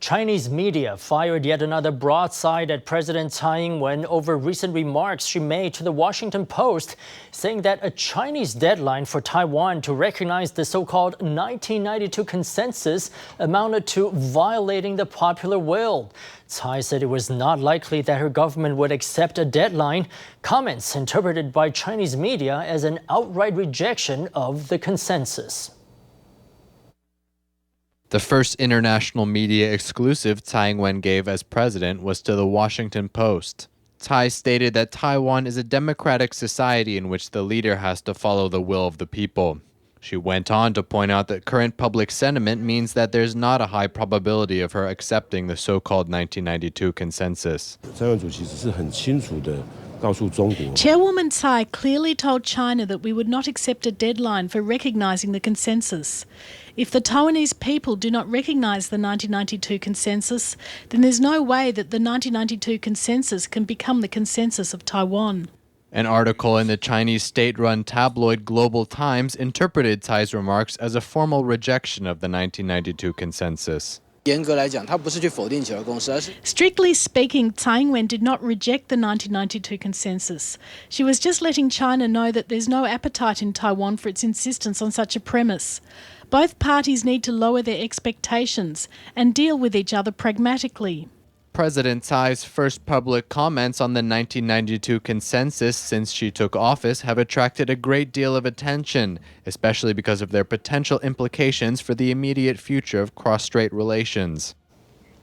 Chinese media fired yet another broadside at President Tsai Ing-wen over recent remarks she made to the Washington Post, saying that a Chinese deadline for Taiwan to recognize the so-called 1992 consensus amounted to violating the popular will. Tsai said it was not likely that her government would accept a deadline, comments interpreted by Chinese media as an outright rejection of the consensus. The first international media exclusive Tsai Ing-wen gave as president was to the Washington Post. Tsai stated that Taiwan is a democratic society in which the leader has to follow the will of the people. She went on to point out that current public sentiment means that there's not a high probability of her accepting the so-called 1992 consensus. Chairwoman Tsai clearly told China that we would not accept a deadline for recognising the consensus. If the Taiwanese people do not recognise the 1992 consensus, then there's no way that the 1992 consensus can become the consensus of Taiwan. An article in the Chinese state-run tabloid Global Times interpreted Tsai's remarks as a formal rejection of the 1992 consensus. Strictly speaking, Tsai Ing-wen did not reject the 1992 consensus. She was just letting China know that there's no appetite in Taiwan for its insistence on such a premise. Both parties need to lower their expectations and deal with each other pragmatically. President Tsai's first public comments on the 1992 consensus since she took office have attracted a great deal of attention, especially because of their potential implications for the immediate future of cross-strait relations.